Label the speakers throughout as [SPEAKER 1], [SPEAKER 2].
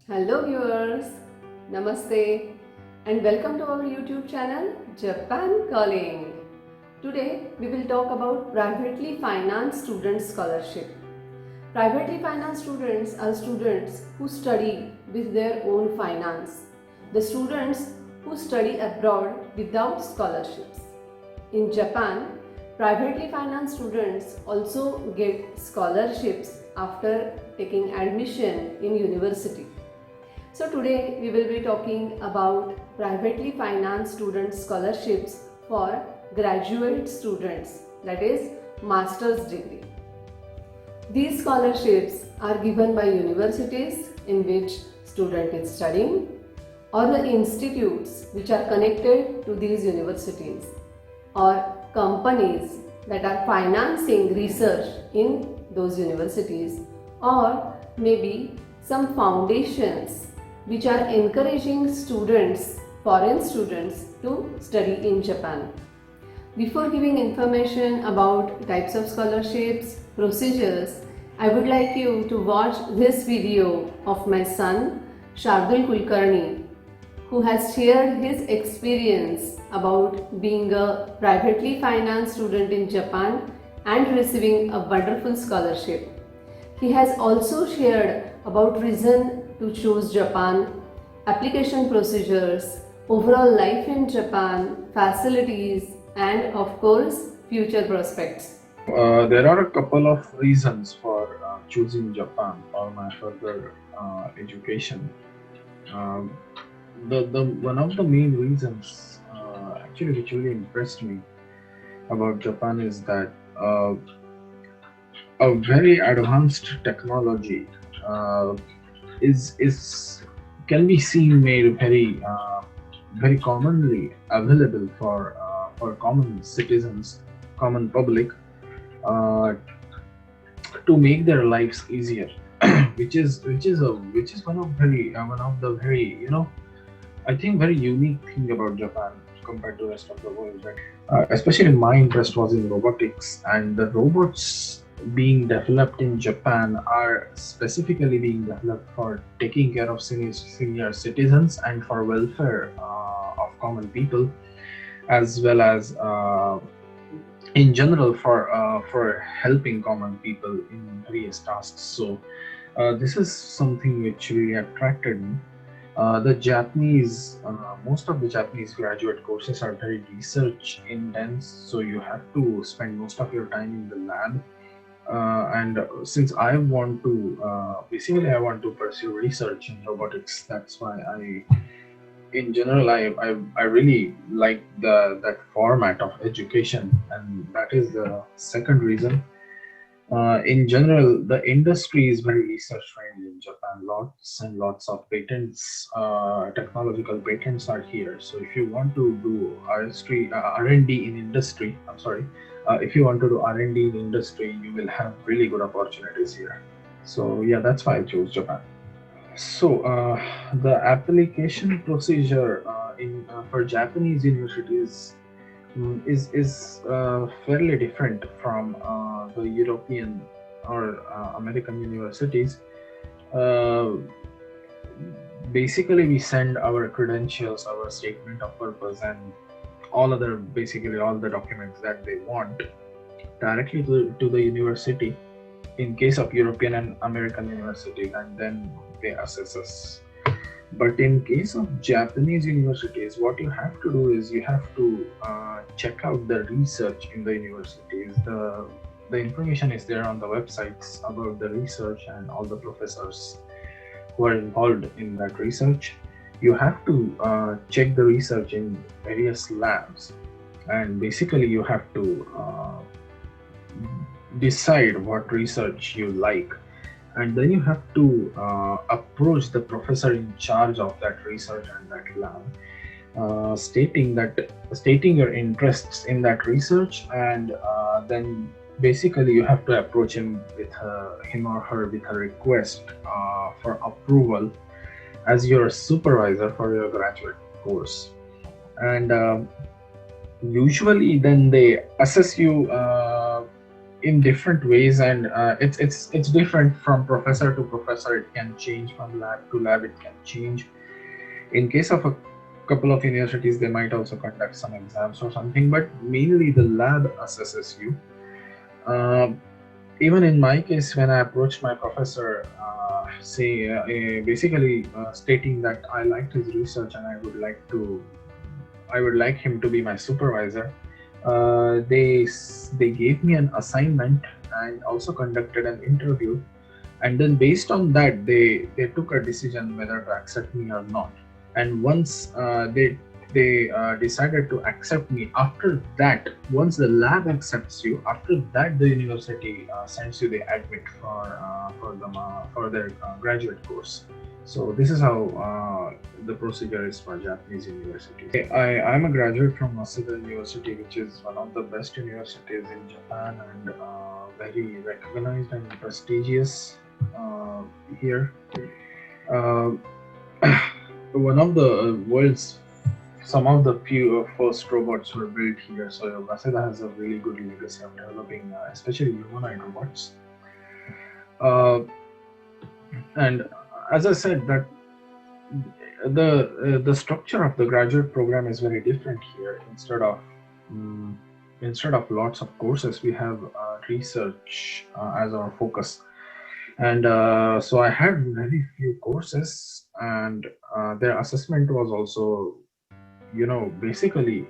[SPEAKER 1] Hello viewers, Namaste and welcome to our YouTube channel Japan Calling. Today we will talk about privately financed student scholarship. Privately financed students are students who study with their own finance. The students who study abroad without scholarships. In Japan, privately financed students also get scholarships after taking admission in university. So today we will be talking about privately financed student scholarships for graduate students, that is master's degree. These scholarships are given by universities in which student is studying or the institutes which are connected to these universities or companies that are financing research in those universities or maybe some foundations which are encouraging students, foreign students to study in Japan. Before giving information about types of scholarships, procedures, I would like you to watch this video of my son Shardul Kulkarni, who has shared his experience about being a privately financed student in Japan and receiving a wonderful scholarship. He has also shared about reason to choose Japan, application procedures, overall life in Japan, facilities, and of course, future prospects.
[SPEAKER 2] There are a couple of reasons for choosing Japan for my further education. Um the one of the main reasons, actually, which really impressed me about Japan is that a very advanced technology uh, is can be seen made very commonly available for common citizens, common public, uh, to make their lives easier, which is one of the very, I think, very unique thing about Japan compared to rest of the world. Right? Especially my interest was in robotics, and the robots being developed in Japan are specifically being developed for taking care of senior citizens and for welfare of common people, as well as in general for helping common people in various tasks. So this is something which really attracted me. The Japanese, most of the Japanese graduate courses are very research intense, so you have to spend most of your time in the lab. And since I want to, basically, I want to pursue research in robotics. That's why in general, I really like that format of education, and that is the second reason. In general, the industry is very research friendly in Japan. Lots and lots of patents, technological patents are here. So if you want to do R&D in industry, I'm sorry, if you want to do R&D in industry, you will have really good opportunities here. So yeah, that's why I chose Japan. So the application procedure in for Japanese universities is fairly different from the European or American universities. Uh, Basically, we send our credentials, our statement of purpose, and basically all the documents that they want directly to the university in case of European and American universities, and then they assess us. But in case of Japanese universities, what you have to do is you have to check out the research in the universities. The information is there on the websites about the research and all the professors who are involved in that research. You have to check the research in various labs, and basically you have to decide what research you like, and then you have to approach the professor in charge of that research and that lab, stating your interests in that research, and then basically you have to approach him or her with a request for approval as your supervisor for your graduate course. And usually then they assess you in different ways, and it's different from professor to professor. It can change from lab to lab. It can change. In case of a couple of universities, they might also conduct some exams or something, but mainly the lab assesses you. Uh, Even in my case, when I approached my professor, basically stating that I liked his research and I would like him to be my supervisor. They gave me an assignment and also conducted an interview, and then based on that, they took a decision whether to accept me or not. And once they decided to accept me, after that, once the lab accepts you, after that the university sends you the admit for their graduate course. So this is how the procedure is for Japanese universities. I'm a graduate from Waseda University, which is one of the best universities in Japan, and very recognized and prestigious here. Uh, One of the world's some of the few first robots were built here, so Waseda has a really good legacy of developing, especially humanoid robots. Uh, and as I said, that the structure of the graduate program is very different here. Mm, Instead of lots of courses, we have research as our focus. And so I had very few courses, and their assessment was also, basically,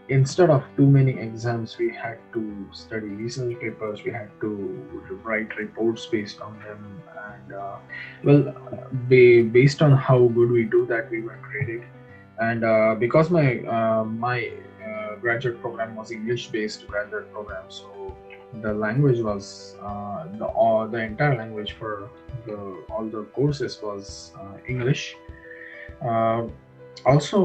[SPEAKER 2] instead of too many exams, we had to study research papers, we had to write reports based on them, and based on how good we do that, we were graded. And because my graduate program was English based graduate program, so the language was the entire language for all the courses was English. uh, Also,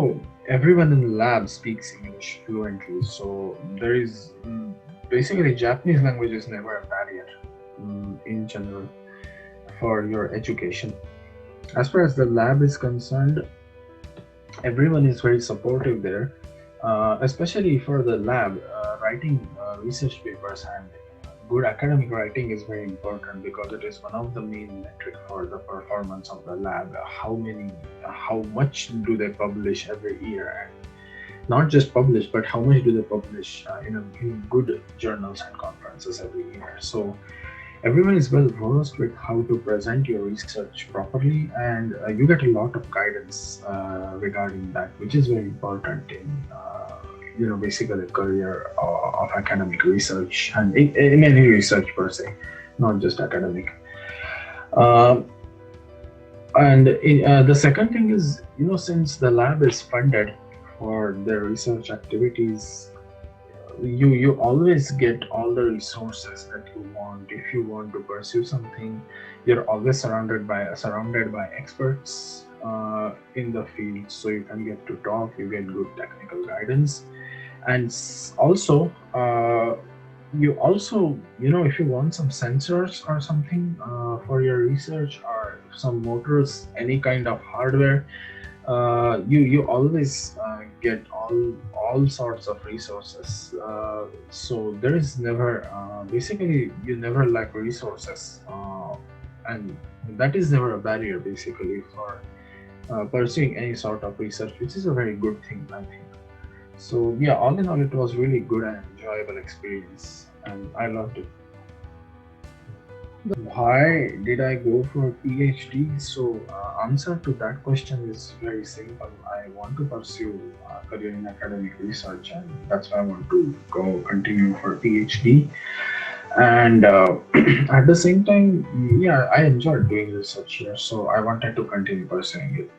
[SPEAKER 2] everyone in the lab speaks English fluently, so there is basically Japanese language is never a barrier in general for your education. As far as the lab is concerned, everyone is very supportive there, especially for the lab. Writing research papers and good academic writing is very important because it is one of the main metric for the performance of the lab. How much do they publish every year, and not just publish, but how much do they publish in good journals and conferences every year. So everyone is well versed with how to present your research properly, and you get a lot of guidance regarding that, which is very important in basically a career of academic research, and in any research per se, not just academic. Um, and the second thing is, since the lab is funded for their research activities, you always get all the resources that you want. If you want to pursue something, you're always surrounded by experts in the field, so you can get to talk, you get good technical guidance. And also, you also, if you want some sensors or something for your research, or some motors, any kind of hardware, you always get all sorts of resources. So there is never basically, you never lack resources, and that is never a barrier basically for pursuing any sort of research, which is a very good thing, I think. So yeah, all in all, it was really good and enjoyable experience, and I loved it. Why did I go for PhD? So answer to that question is very simple. I want to pursue a career in academic research, and that's why I want to go continue for PhD. And at the same time, yeah, I enjoyed doing research here, so I wanted to continue pursuing it.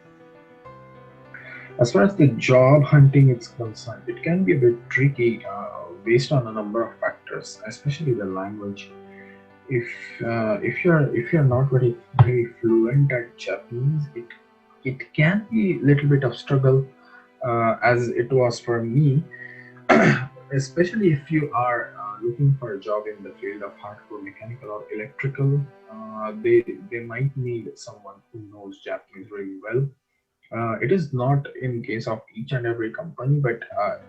[SPEAKER 2] As far as the job hunting is concerned, it can be a bit tricky based on a number of factors, especially the language. If you're not very fluent at Japanese, it can be a little bit of struggle, as it was for me, especially if you are looking for a job in the field of hardcore mechanical or electrical. They might need someone who knows Japanese really well. It is not in case of each and every company, but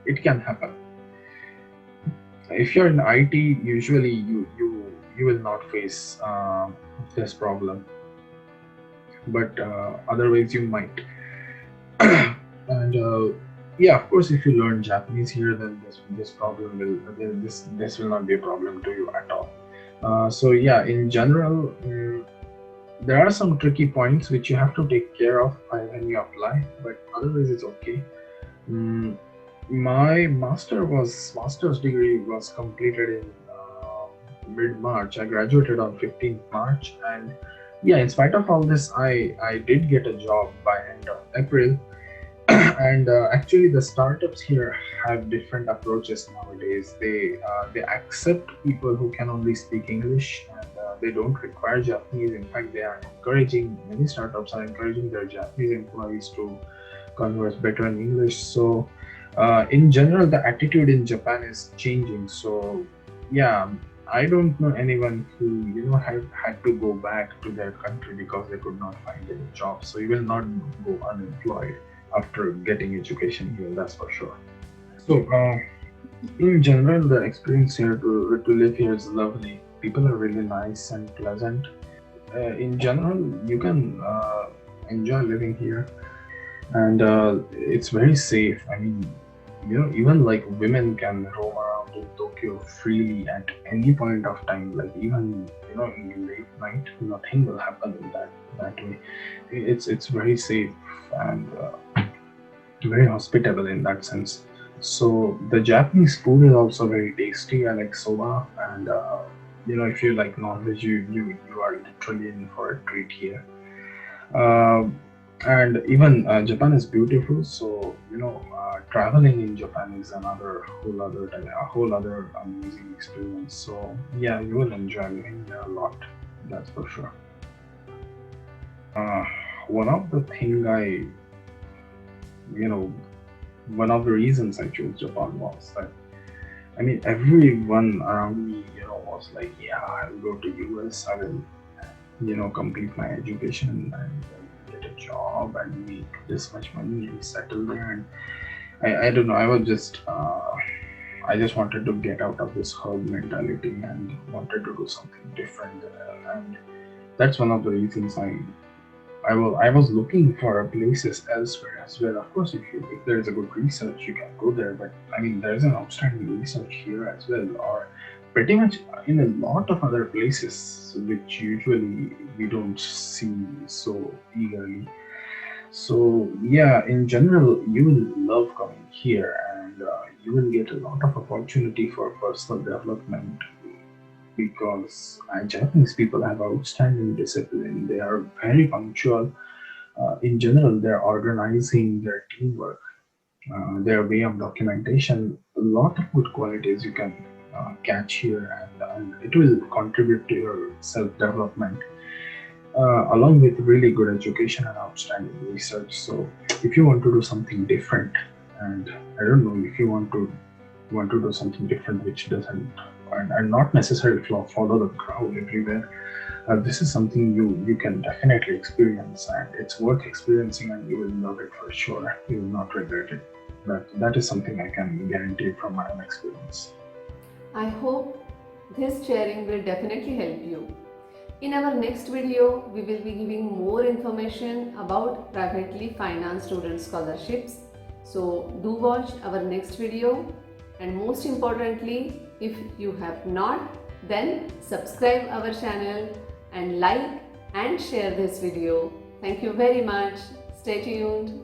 [SPEAKER 2] it can happen. If you're in IT, usually you will not face this problem, but otherwise you might. And yeah, of course, if you learn Japanese here, then this will not be a problem to you at all. So yeah, in general, there are some tricky points which you have to take care of when you apply, but otherwise it's okay. Mm, my master's degree was completed in mid March. I graduated on 15th March, and yeah, in spite of all this, I did get a job by end of April. And actually, the startups here have different approaches nowadays. They accept people who can only speak English, and they don't require Japanese. In fact, they are encouraging, many startups are encouraging their Japanese employees to converse better in English. So in general, the attitude in Japan is changing. So yeah, I don't know anyone who had to go back to their country because they could not find any job. So you will not go unemployed after getting education here, that's for sure. So in general, the experience here to live here is lovely. People are really nice and pleasant. In general, you can enjoy living here, and it's very safe. I mean, even like women can roam around in Tokyo freely at any point of time. Like even in late night, nothing will happen in that way. It's very safe and very hospitable in that sense. So the Japanese food is also very tasty. I like soba, and if you like non-veg, you are literally in for a treat here. Uh, and even Japan is beautiful, so traveling in Japan is a whole other amazing experience. So yeah, you will enjoy living there a lot, that's for sure. uh, one of the thing you know One of the reasons I chose Japan was that, I mean, everyone around me was like, yeah, I'll go to US, I will complete my education and get a job and make this much money and settle there. And I don't know, I just wanted to get out of this herd mentality and wanted to do something different. And that's one of the reasons I was looking for places elsewhere as well. Of course, if there is a good research, you can go there. But I mean, there is an outstanding research here as well, or pretty much in a lot of other places, which usually we don't see so eagerly. So yeah, in general, you will love coming here, and you will get a lot of opportunity for personal development because Japanese people have outstanding discipline. They are very punctual. In general, their organizing, their teamwork, their way of documentation, a lot of good qualities you can catch here, and it will contribute to your self development. Along with really good education and outstanding research. So, if you want to do something different, and I don't know if you want to do something different which doesn't and not necessarily follow the crowd everywhere, this is something you can definitely experience, and it's worth experiencing, and you will love it for sure. You will not regret it. That is something I can guarantee from my own experience.
[SPEAKER 1] I hope this sharing will definitely help you. In our next video, we will be giving more information about privately financed student scholarships. So do watch our next video, and most importantly, if you have not, then subscribe our channel and like and share this video. Thank you very much. Stay tuned.